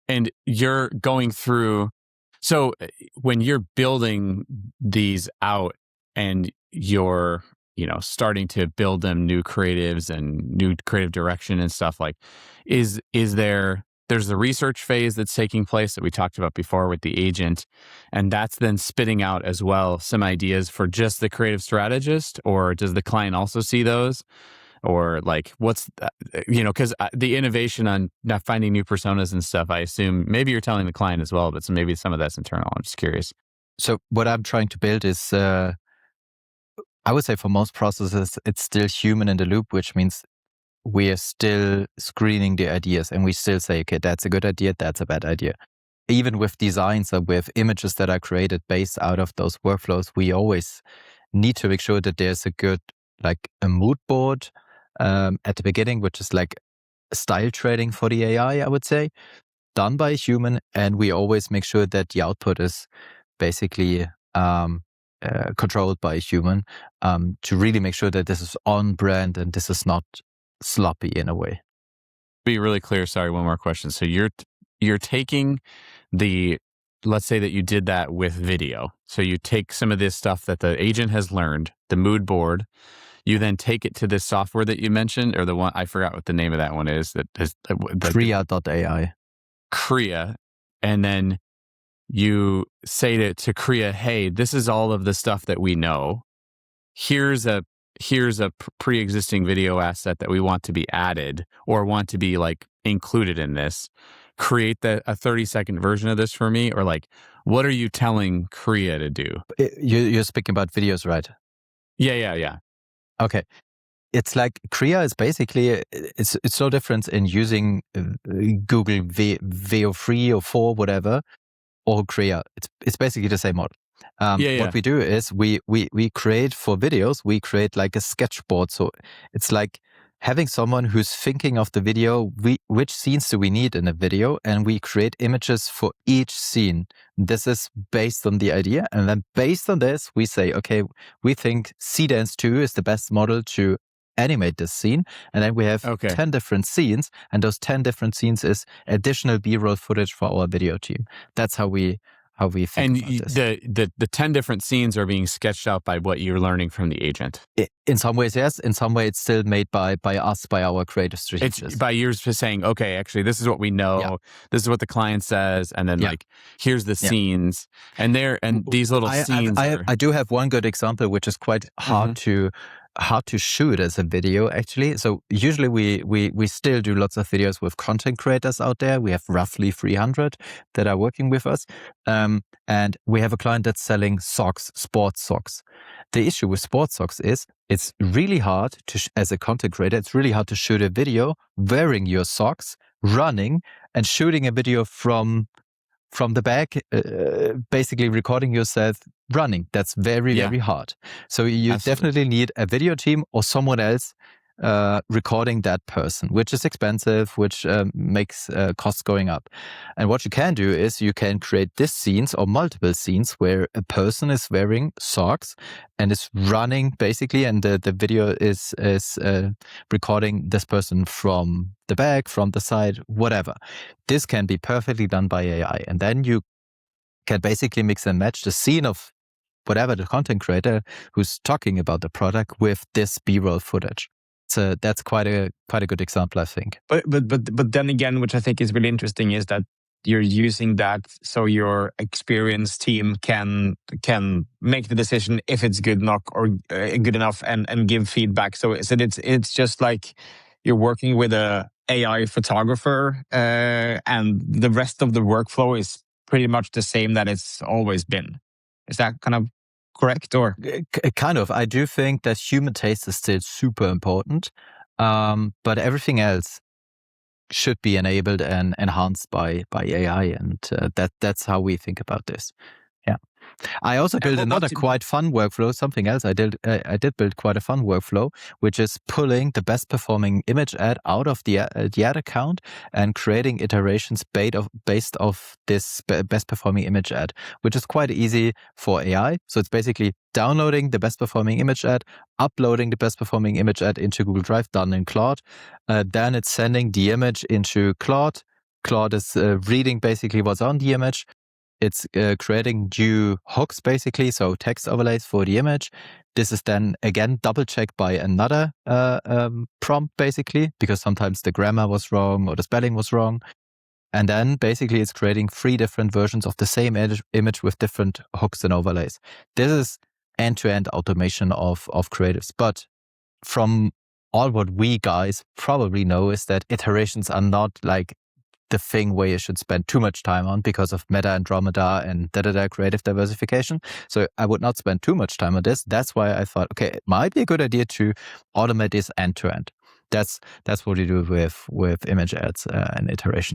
And you're going through, so when you're building these out and you're, starting to build them new creatives and new creative direction and stuff, like, is there's the research phase that's taking place that we talked about before with the agent, and that's then spitting out as well some ideas for just the creative strategist, or does the client also see those? Or like, what's, because the innovation on not finding new personas and stuff, I assume maybe you're telling the client as well, but so maybe some of that's internal. I'm just curious. So what I'm trying to build is, I would say for most processes, it's still human in the loop, which means we are still screening the ideas and we still say, okay, that's a good idea, that's a bad idea. Even with designs or with images that are created based out of those workflows, we always need to make sure that there's a good, like a mood board at the beginning, which is like style trading for the AI, I would say, done by a human. And we always make sure that the output is basically controlled by a human to really make sure that this is on brand and this is not sloppy in a way. Be really clear. Sorry, one more question. So you're taking let's say that you did that with video. So you take some of this stuff that the agent has learned, the mood board, you then take it to this software that you mentioned, or the one, I forgot what the name of that one is. That is krea.ai. Krea. And then you say to Krea, hey, this is all of the stuff that we know. Here's a pre-existing video asset that we want to be added or want to be like included in this. Create a 30-second version of this for me, or like, what are you telling Krea to do? You're speaking about videos, right? Yeah. Okay. It's like Krea is basically, it's no difference in using Google VO3 or 4, whatever, or Krea. It's basically the same model. What we do is we create for videos, we create like a sketchboard. So it's like having someone who's thinking of the video, which scenes do we need in a video, and we create images for each scene. This is based on the idea. And then based on this, we say, okay, we think Seedance 2 is the best model to animate this scene. And then we have 10 different scenes, and those 10 different scenes is additional B-roll footage for our video team. That's how we think about this. The 10 different scenes are being sketched out by what you're learning from the agent. In some ways, yes. In some way, it's still made by us, by our creative strategists. It's by yours just saying, okay, actually, this is what we know. Yeah. This is what the client says. And then like, here's the scenes. And these little scenes. I do have one good example, which is quite hard to shoot as a video, actually. So usually we still do lots of videos with content creators out there. We have roughly 300 that are working with us. And we have a client that's selling socks, sports socks. The issue with sports socks is it's really hard to, as a content creator, it's really hard to shoot a video wearing your socks, running, and shooting a video from the back, basically recording yourself running. That's very, very hard. So you definitely need a video team or someone else recording that person, which is expensive, which makes costs going up. And what you can do is you can create these scenes or multiple scenes where a person is wearing socks and is running basically, and the video is recording this person from the back, from the side, whatever. This can be perfectly done by AI. And then you can basically mix and match the scene of whatever the content creator who's talking about the product with this B-roll footage. So that's quite a good example, I think. But then again, which I think is really interesting, is that you're using that so your experienced team can make the decision if it's good enough and give feedback. So it's just like you're working with a AI photographer, and the rest of the workflow is pretty much the same that it's always been. Is that kind of correct, or? Kind of. I do think that human taste is still super important, but everything else should be enabled and enhanced by AI, and that's how we think about this. Yeah. I also built another quite fun workflow. Something else I did build quite a fun workflow, which is pulling the best performing image ad out of the ad account and creating iterations based off this best performing image ad, which is quite easy for AI. So it's basically downloading the best performing image ad, uploading the best performing image ad into Google Drive, done in Claude. Then it's sending the image into Claude, Claude is reading basically what's on the image. It's creating new hooks basically, so text overlays for the image. This is then again double checked by another prompt basically, because sometimes the grammar was wrong or the spelling was wrong. And then basically it's creating 3 different versions of the same image with different hooks and overlays. This is end-to-end automation of creatives. But from all what we guys probably know is that iterations are not like the thing where you should spend too much time on because of Meta, Andromeda, and creative diversification. So I would not spend too much time on this. That's why I thought, okay, it might be a good idea to automate this end to end. That's what we do with image ads and iteration.